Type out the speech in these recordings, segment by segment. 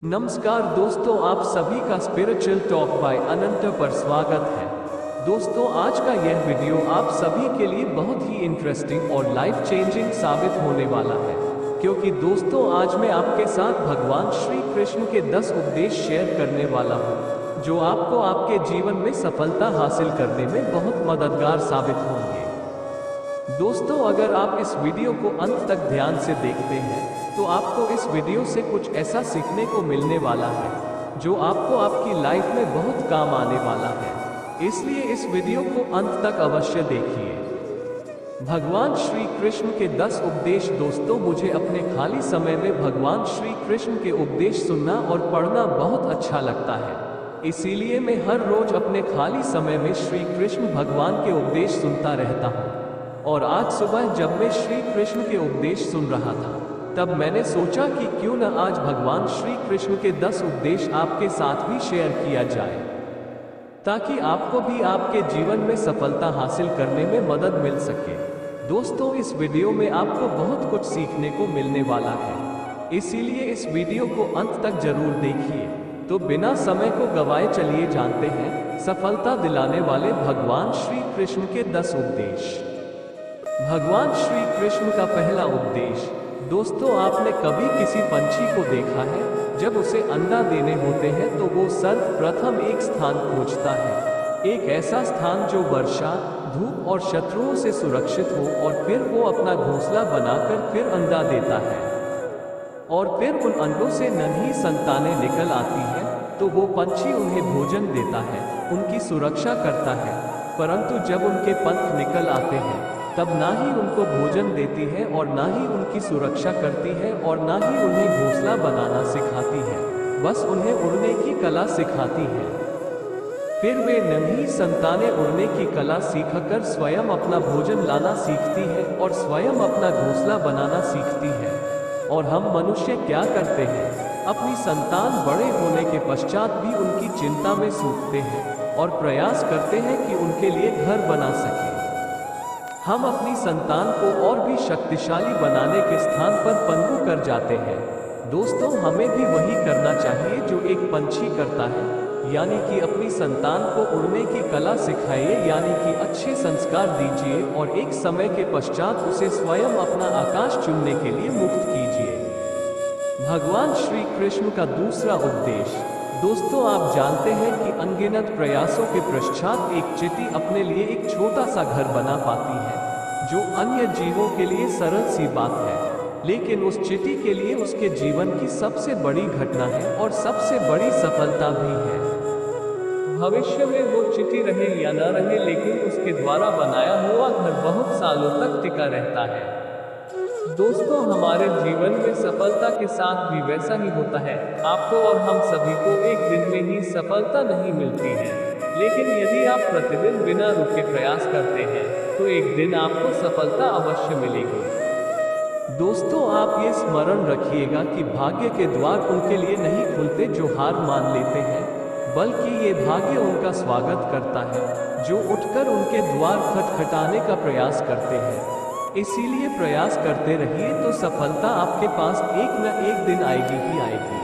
नमस्कार दोस्तों, आप सभी का स्पिरिचुअल टॉक बाय अनंत पर स्वागत है। दोस्तों, आज का यह वीडियो आप सभी के लिए बहुत ही इंटरेस्टिंग और लाइफ चेंजिंग साबित होने वाला है, क्योंकि दोस्तों आज मैं आपके साथ भगवान श्री कृष्ण के 10 उपदेश शेयर करने वाला हूँ, जो आपको आपके जीवन में सफलता हासिल करने में बहुत मददगार साबित होंगे। दोस्तों, अगर आप इस वीडियो को अंत तक ध्यान से देखते हैं तो आपको इस वीडियो से कुछ ऐसा सीखने को मिलने वाला है जो आपको आपकी लाइफ में बहुत काम आने वाला है। इसलिए इस वीडियो को अंत तक अवश्य देखिए। भगवान श्री कृष्ण के 10 उपदेश। दोस्तों, मुझे अपने खाली समय में भगवान श्री कृष्ण के उपदेश सुनना और पढ़ना बहुत अच्छा लगता है। इसीलिए मैं हर रोज अपने खाली समय में श्री कृष्ण भगवान के उपदेश सुनता रहता हूँ। और आज सुबह जब मैं श्री कृष्ण के उपदेश सुन रहा था, तब मैंने सोचा कि क्यों न आज भगवान श्री कृष्ण के 10 उपदेश आपके साथ भी शेयर किया जाए, ताकि आपको भी आपके जीवन में सफलता हासिल करने में मदद मिल सके। दोस्तों, इस वीडियो में आपको बहुत कुछ सीखने को मिलने वाला है, इसीलिए इस वीडियो को अंत तक जरूर देखिए। तो बिना समय को गवाए चलिए जानते हैं सफलता दिलाने वाले भगवान श्री कृष्ण के 10 उपदेश। भगवान श्री कृष्ण का पहला उपदेश। दोस्तों, आपने कभी किसी पंछी को देखा है? जब उसे अंडा देने होते हैं तो वो सर्वप्रथम एक स्थान खोजता है, एक ऐसा स्थान जो वर्षा, धूप और शत्रुओं से सुरक्षित हो, और फिर वो अपना घोंसला बनाकर फिर अंडा देता है। और फिर उन अंडों से नन्ही संतानें निकल आती हैं, तो वो पंछी उन्हें भोजन देता है, उनकी सुरक्षा करता है। परंतु जब उनके पंख निकल आते हैं, तब ना ही उनको भोजन देती है और ना ही उनकी सुरक्षा करती है और ना ही उन्हें घोंसला बनाना सिखाती है, बस उन्हें उड़ने की कला सिखाती है। फिर वे नन्ही संतानें उड़ने की कला सीखकर स्वयं अपना भोजन लाना सीखती है और स्वयं अपना घोंसला बनाना सीखती है। और हम मनुष्य क्या करते हैं? अपनी संतान बड़े होने के पश्चात भी उनकी चिंता में सूखते हैं और प्रयास करते हैं कि उनके लिए घर बना सके। हम अपनी संतान को और भी शक्तिशाली बनाने के स्थान पर पनपू कर जाते हैं। दोस्तों, हमें भी वही करना चाहिए जो एक पंछी करता है, यानी कि अपनी संतान को उड़ने की कला सिखाइए, यानी कि अच्छे संस्कार दीजिए और एक समय के पश्चात उसे स्वयं अपना आकाश चुनने के लिए मुक्त कीजिए। भगवान श्री कृष्ण का दूसरा उपदेश। दोस्तों, आप जानते हैं कि अनगिनत प्रयासों के पश्चात एक चींटी अपने लिए एक छोटा सा घर बना पाती है, जो अन्य जीवों के लिए सरल सी बात है, लेकिन उस चींटी के लिए उसके जीवन की सबसे बड़ी घटना है और सबसे बड़ी सफलता भी है। भविष्य में वो चींटी रहे या न रहे, लेकिन उसके द्वारा बनाया हुआ घर बहुत सालों तक टिका रहता है। दोस्तों, हमारे जीवन में सफलता के साथ भी वैसा ही होता है। आपको और हम सभी को एक दिन में ही सफलता नहीं मिलती है, लेकिन यदि आप प्रतिदिन बिना रुके प्रयास करते हैं तो एक दिन आपको सफलता अवश्य मिलेगी। दोस्तों, आप ये स्मरण रखिएगा कि भाग्य के द्वार उनके लिए नहीं खुलते जो हार मान लेते हैं, बल्कि ये भाग्य उनका स्वागत करता है जो उठकर उनके द्वार खटखटाने का प्रयास करते हैं। इसीलिए प्रयास करते रहिए तो सफलता आपके पास एक न एक दिन आएगी ही आएगी।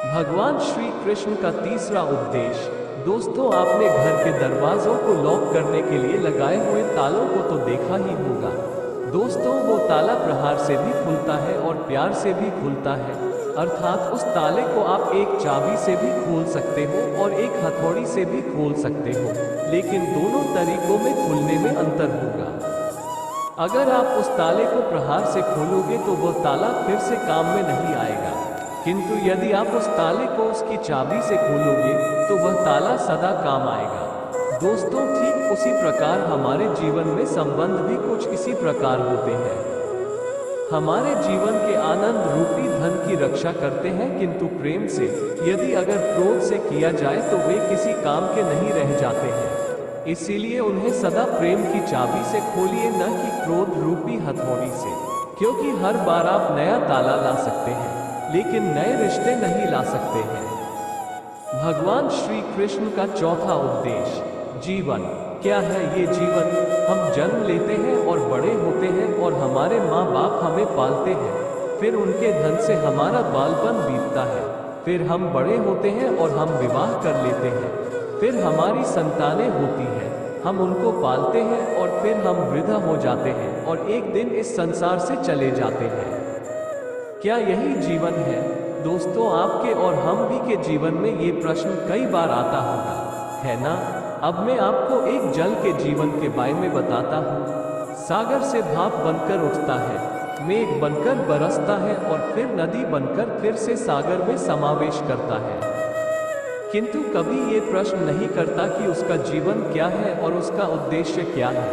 भगवान श्री कृष्ण का तीसरा उपदेश। दोस्तों, आपने घर के दरवाजों को लॉक करने के लिए लगाए हुए तालों को तो देखा ही होगा। दोस्तों, वो ताला प्रहार से भी खुलता है और प्यार से भी खुलता है, अर्थात उस ताले को आप एक चाबी से भी खोल सकते हो और एक हथौड़ी से भी खोल सकते हो, लेकिन दोनों तरीकों में खुलने में अंतर होगा। अगर आप उस ताले को प्रहार से खोलोगे तो वह ताला फिर से काम में नहीं आएगा, किंतु यदि आप उस ताले को उसकी चाबी से खोलोगे तो वह ताला सदा काम आएगा। दोस्तों, ठीक उसी प्रकार हमारे जीवन में संबंध भी कुछ इसी प्रकार होते हैं। हमारे जीवन के आनंद रूपी धन की रक्षा करते हैं, किंतु प्रेम से, यदि अगर क्रोध से किया जाए तो वे किसी काम के नहीं रह जाते हैं। इसीलिए उन्हें सदा प्रेम की चाबी से खोलिए, न कि क्रोध रूपी हथौड़ी से, क्योंकि हर बार आप नया ताला ला सकते हैं, लेकिन नए रिश्ते नहीं ला सकते हैं। भगवान श्री कृष्ण का चौथा उपदेश। जीवन क्या है? ये जीवन, हम जन्म लेते हैं और बड़े होते हैं और हमारे माँ बाप हमें पालते हैं, फिर उनके धन से हमारा बालपन बीतता है, फिर हम बड़े होते हैं और हम विवाह कर लेते हैं। फिर हमारी संतानें होती हैं, हम उनको पालते हैं और फिर हम वृद्ध हो जाते हैं और एक दिन इस संसार से चले जाते हैं। क्या यही जीवन है? दोस्तों, आपके और हम भी के जीवन में ये प्रश्न कई बार आता होगा, है ना? अब मैं आपको एक जल के जीवन के बारे में बताता हूँ। सागर से भाप बनकर उठता है, मेघ बनकर बरसता है और फिर नदी बनकर फिर से सागर में समावेश करता है। किंतु कभी ये प्रश्न नहीं करता कि उसका जीवन क्या है और उसका उद्देश्य क्या है।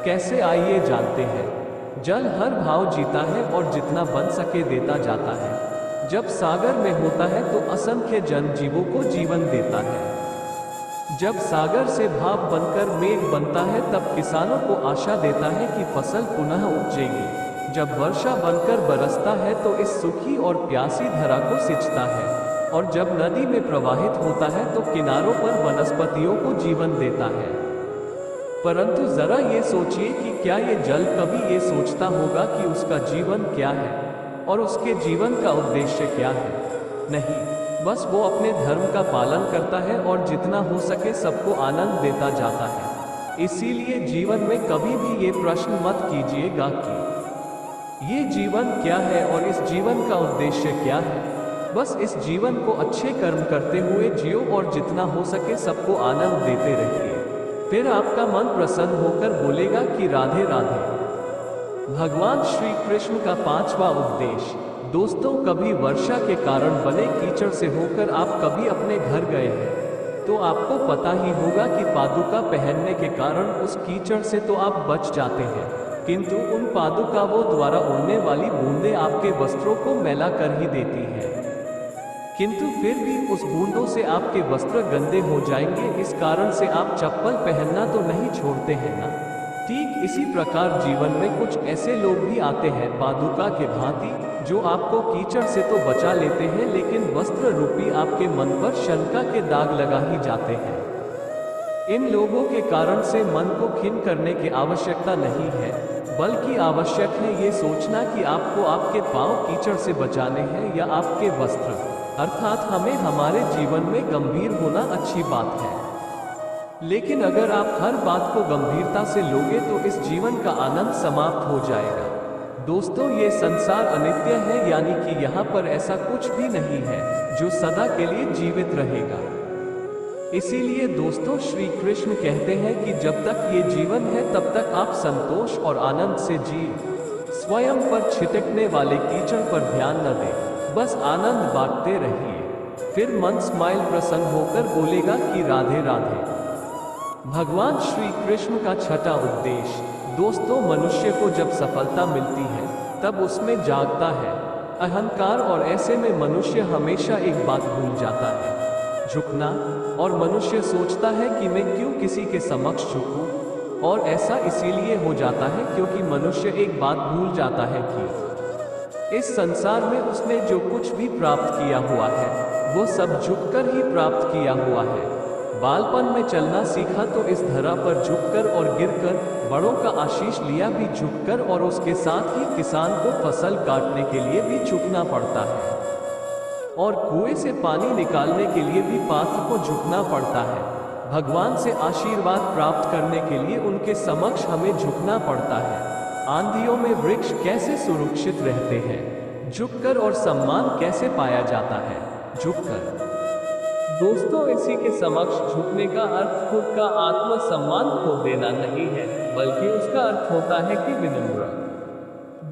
कैसे, आइए जानते हैं। जल हर भाव जीता है और जितना बन सके देता जाता है। जब सागर में होता है तो असंख्य जनजीवों को जीवन देता है। जब सागर से भाप बनकर मेघ बनता है तब किसानों को आशा देता है कि फसल पुनः उपजेगी। जब वर्षा बनकर बरसता है तो इस सूखी और प्यासी धरा को सिंचता है और जब नदी में प्रवाहित होता है तो किनारों पर वनस्पतियों को जीवन देता है। परंतु जरा ये सोचिए कि क्या ये जल कभी ये सोचता होगा कि उसका जीवन क्या है और उसके जीवन का उद्देश्य क्या है? नहीं, बस वो अपने धर्म का पालन करता है और जितना हो सके सबको आनंद देता जाता है। इसीलिए जीवन में कभी भी ये प्रश्न मत कीजिएगा कि ये जीवन क्या है और इस जीवन का उद्देश्य क्या है। बस इस जीवन को अच्छे कर्म करते हुए जियो और जितना हो सके सबको आनंद देते रहिए। फिर आपका मन प्रसन्न होकर बोलेगा कि राधे राधे। भगवान श्री कृष्ण का 5वां उपदेश। दोस्तों, कभी वर्षा के कारण बने कीचड़ से होकर आप कभी अपने घर गए हैं तो आपको पता ही होगा कि पादुका पहनने के कारण उस कीचड़ से तो आप बच जाते हैं, किंतु उन पादुकाओं द्वारा उड़ने वाली बूंदें आपके वस्त्रों को मैला कर ही देती हैं। किंतु फिर भी उस बूंदों से आपके वस्त्र गंदे हो जाएंगे, इस कारण से आप चप्पल पहनना तो नहीं छोड़ते हैं ना। ठीक इसी प्रकार जीवन में कुछ ऐसे लोग भी आते हैं पादुका के भांति, जो आपको कीचड़ से तो बचा लेते हैं लेकिन वस्त्र रूपी आपके मन पर शंका के दाग लगा ही जाते हैं। इन लोगों के कारण से मन को खिन्न करने की आवश्यकता नहीं है, बल्कि आवश्यक है ये सोचना कि आपको आपके पांव कीचड़ से बचाने हैं या आपके वस्त्र, अर्थात हमें हमारे जीवन में गंभीर होना अच्छी बात है। लेकिन अगर आप हर बात को गंभीरता से लोगे तो इस जीवन का आनंद समाप्त हो जाएगा। दोस्तों, ये संसार अनित्य है, यानी कि यहाँ पर ऐसा कुछ भी नहीं है जो सदा के लिए जीवित रहेगा। इसीलिए दोस्तों, श्री कृष्ण कहते हैं कि जब तक ये जीवन है तब तक आप संतोष और आनंद से जिए। स्वयं पर छिटकने वाले कीचड़ पर ध्यान न दें, बस आनंद बांटते रहिए। फिर मन स्माइल प्रसन्न होकर बोलेगा कि राधे राधे। भगवान श्री कृष्ण का 6वां उपदेश। दोस्तों, मनुष्य को जब सफलता मिलती है तब उसमें जागता है अहंकार, और ऐसे में मनुष्य हमेशा एक बात भूल जाता है, झुकना। और मनुष्य सोचता है कि मैं क्यों किसी के समक्ष झुकूं, और ऐसा इसीलिए हो जाता है क्योंकि मनुष्य एक बात भूल जाता है कि इस संसार में उसने जो कुछ भी प्राप्त किया हुआ है वो सब झुककर ही प्राप्त किया हुआ है। बालपन में चलना सीखा तो इस धरा पर झुककर और गिरकर, बड़ों का आशीष लिया भी झुककर, और उसके साथ ही किसान को फसल काटने के लिए भी झुकना पड़ता है, और कुएं से पानी निकालने के लिए भी पात्र को झुकना पड़ता है। भगवान से आशीर्वाद प्राप्त करने के लिए उनके समक्ष हमें झुकना पड़ता है। आंधियों में वृक्ष कैसे सुरक्षित रहते हैं, झुककर, और सम्मान कैसे पाया जाता है, झुककर। दोस्तों, इसी के समक्ष झुकने का अर्थ खुद का आत्मसम्मान खो देना नहीं है, बल्कि उसका अर्थ होता है कि विनम्र।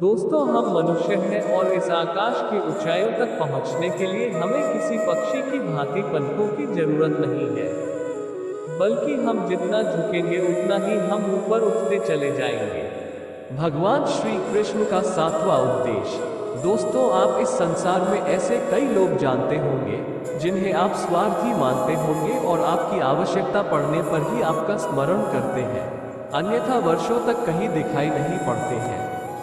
दोस्तों, हम मनुष्य हैं और इस आकाश की ऊंचाइयों तक पहुंचने के लिए हमें किसी पक्षी की भांति पंखों की जरूरत नहीं है, बल्कि हम जितना झुकेंगे उतना ही हम ऊपर उठते चले जाएंगे। भगवान श्री कृष्ण का 7वां उपदेश। दोस्तों, आप इस संसार में ऐसे कई लोग जानते होंगे जिन्हें आप स्वार्थी मानते होंगे और आपकी आवश्यकता पड़ने पर ही आपका स्मरण करते हैं, अन्यथा वर्षों तक कहीं दिखाई नहीं पड़ते हैं।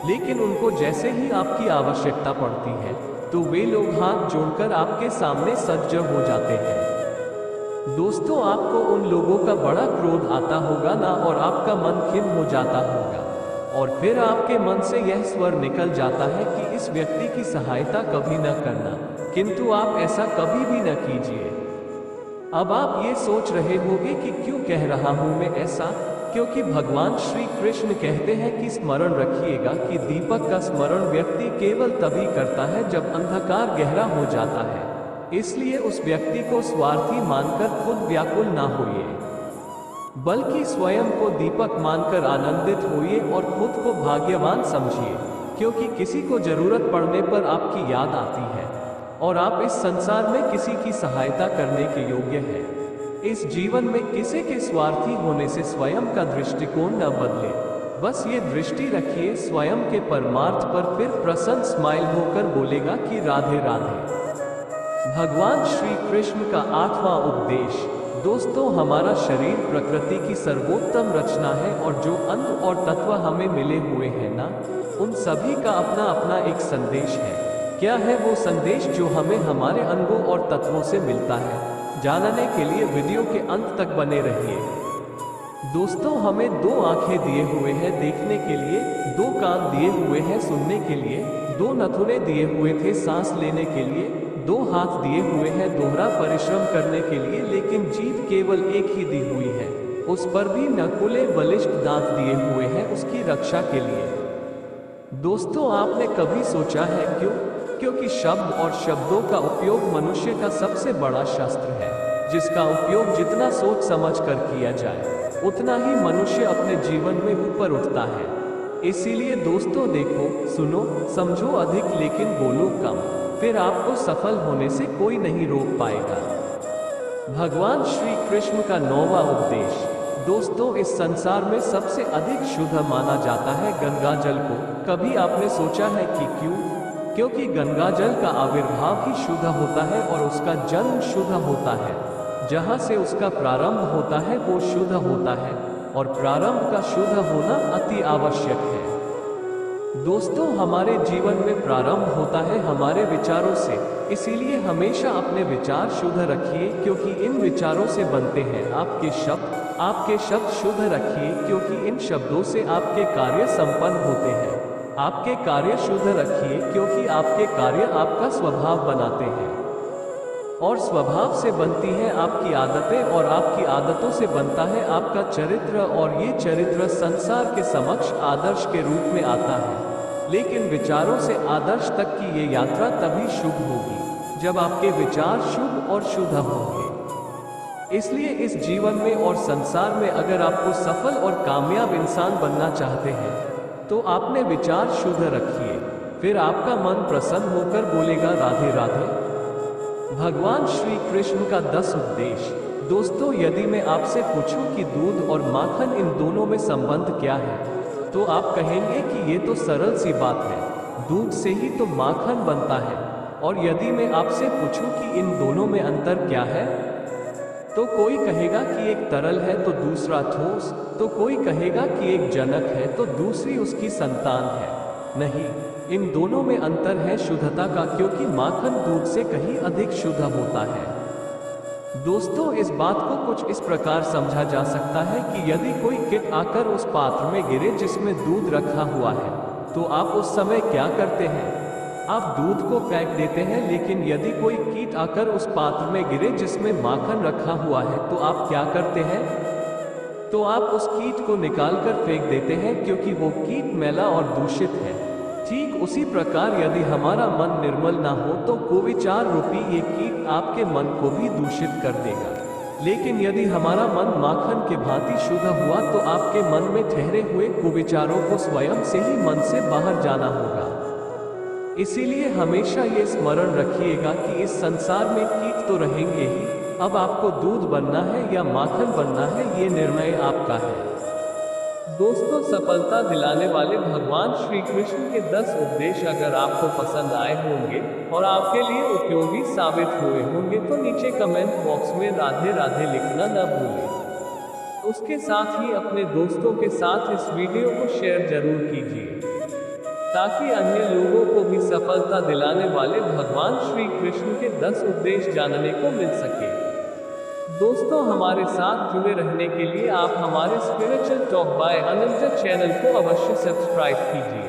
लेकिन उनको जैसे ही आपकी आवश्यकता पड़ती है तो वे लोग हाथ जोड़कर आपके सामने सज्ज हो जाते हैं। दोस्तों, आपको उन लोगों का बड़ा क्रोध आता होगा ना, और आपका मन खिन्न हो जाता होगा। और फिर आपके मन से यह स्वर निकल जाता है कि इस व्यक्ति की सहायता कभी न करना, किंतु आप ऐसा कभी भी न कीजिए। अब आप ये सोच रहे होंगे कि क्यों कह रहा हूं मैं ऐसा, क्योंकि भगवान श्री कृष्ण कहते हैं कि स्मरण रखिएगा कि दीपक का स्मरण व्यक्ति केवल तभी करता है जब अंधकार गहरा हो जाता है। इसलिए उस व्यक्ति को स्वार्थी मानकर खुद व्याकुल ना होइए, बल्कि स्वयं को दीपक मानकर आनंदित होइए और खुद को भाग्यवान समझिए, क्योंकि किसी को जरूरत पड़ने पर आपकी याद आती है और आप इस संसार में किसी की सहायता करने के योग्य हैं। इस जीवन में किसी के स्वार्थी होने से स्वयं का दृष्टिकोण न बदले, बस ये दृष्टि रखिए स्वयं के परमार्थ पर, फिर प्रसन्न स्माइल होकर बोलेगा कि राधे राधे। भगवान श्री कृष्ण का 8वां उपदेश। दोस्तों, हमारा शरीर प्रकृति की सर्वोत्तम रचना है और जो अंग और तत्व हमें मिले हुए हैं ना, उन सभी का अपना अपना एक संदेश है। क्या है वो संदेश जो हमें हमारे अंगों और तत्वों से मिलता है? जानने के लिए वीडियो के अंत तक बने रहिए। दोस्तों, हमें 2 आंखें दिए हुए हैं देखने के लिए, 2 कान दिए हुए हैं सुनने के लिए, 2 नथुने दिए हुए थे सांस लेने के लिए, 2 हाथ दिए हुए हैं दोहरा परिश्रम करने के लिए, लेकिन जीभ केवल एक ही दी हुई है, उस पर भी नकुले बलिष्ठ दांत दिए हुए हैं उसकी रक्षा के लिए। दोस्तों, आपने कभी सोचा है क्यों? क्योंकि शब्द और शब्दों का उपयोग मनुष्य का सबसे बड़ा शस्त्र है, जिसका उपयोग जितना सोच समझ कर किया जाए, उतना ही मनुष्य अपने जीवन में ऊपर उठता है। इसीलिए दोस्तों, देखो, सुनो, समझो अधिक लेकिन बोलो कम, फिर आपको सफल होने से कोई नहीं रोक पाएगा। भगवान श्री कृष्ण का 9वां उपदेश। दोस्तों, इस संसार में सबसे अधिक शुद्ध माना जाता है गंगा जल को। कभी आपने सोचा है कि क्यों? क्योंकि गंगा जल का आविर्भाव ही शुद्ध होता है और उसका जन्म शुद्ध होता है। जहाँ से उसका प्रारंभ होता है वो शुद्ध होता है, और प्रारंभ का शुद्ध होना अति आवश्यक है। दोस्तों, हमारे जीवन में प्रारंभ होता है हमारे विचारों से, इसीलिए हमेशा अपने विचार शुद्ध रखिए, क्योंकि इन विचारों से बनते हैं आपके शब्द। आपके शब्द शुद्ध रखिए, क्योंकि इन शब्दों से आपके कार्य संपन्न होते हैं। आपके कार्य शुद्ध रखिए, क्योंकि आपके कार्य आपका स्वभाव बनाते हैं, और स्वभाव से बनती है आपकी आदतें, और आपकी आदतों से बनता है आपका चरित्र, और ये चरित्र संसार के समक्ष आदर्श के रूप में आता है। लेकिन विचारों से आदर्श तक की ये यात्रा तभी शुभ होगी जब आपके विचार शुभ और शुद्ध होंगे। इसलिए इस जीवन में और संसार में अगर आपको सफल और कामयाब इंसान बनना चाहते हैं, तो आपने विचार शुद्ध रखिए, फिर आपका मन प्रसन्न होकर बोलेगा राधे राधे। भगवान श्री कृष्ण का 10 उपदेश। दोस्तों, यदि मैं आपसे पूछूं कि दूध और माखन इन दोनों में संबंध क्या है, तो आप कहेंगे कि ये तो सरल सी बात है, दूध से ही तो माखन बनता है। और यदि मैं आपसे पूछूं कि इन दोनों में अंतर क्या है, तो कोई कहेगा कि एक तरल है तो दूसरा ठोस, तो कोई कहेगा कि एक जनक है तो दूसरी उसकी संतान है। नहीं, इन दोनों में अंतर है शुद्धता का, क्योंकि माखन दूध से कहीं अधिक शुद्ध होता है। दोस्तों, इस बात को कुछ इस प्रकार समझा जा सकता है कि यदि कोई कीट आकर उस पात्र में गिरे जिसमें दूध रखा हुआ है, तो आप उस समय क्या करते हैं? आप दूध को फेंक देते हैं। लेकिन यदि कोई कीट आकर उस पात्र में गिरे जिसमें माखन रखा हुआ है, तो आप क्या करते हैं? तो आप उस कीट को निकालकर फेंक देते हैं, क्योंकि वो कीट मैला और दूषित है। ठीक उसी प्रकार यदि हमारा मन निर्मल ना हो, तो कुविचार रूपी ये कीट आपके मन को भी दूषित कर देगा। लेकिन यदि हमारा मन माखन के भांति शुद्ध हुआ, तो आपके मन में ठहरे हुए कुविचारों को स्वयं से ही मन से बाहर जाना होगा। इसीलिए हमेशा ये स्मरण रखिएगा कि इस संसार में कीट तो रहेंगे ही, अब आपको दूध बनना है या माखन बनना है, ये निर्णय आपका है। दोस्तों, सफलता दिलाने वाले भगवान श्री कृष्ण के 10 उपदेश अगर आपको पसंद आए होंगे और आपके लिए उपयोगी साबित हुए होंगे, तो नीचे कमेंट बॉक्स में राधे राधे लिखना न भूलें। उसके साथ ही अपने दोस्तों के साथ इस वीडियो को शेयर जरूर कीजिए, ताकि अन्य लोगों को भी सफलता दिलाने वाले भगवान श्री कृष्ण के 10 उपदेश जानने को मिल सके। दोस्तों हमारे साथ जुड़े रहने के लिए आप हमारे स्पिरिचुअल टॉक बाय अनंत चैनल को अवश्य सब्सक्राइब कीजिए।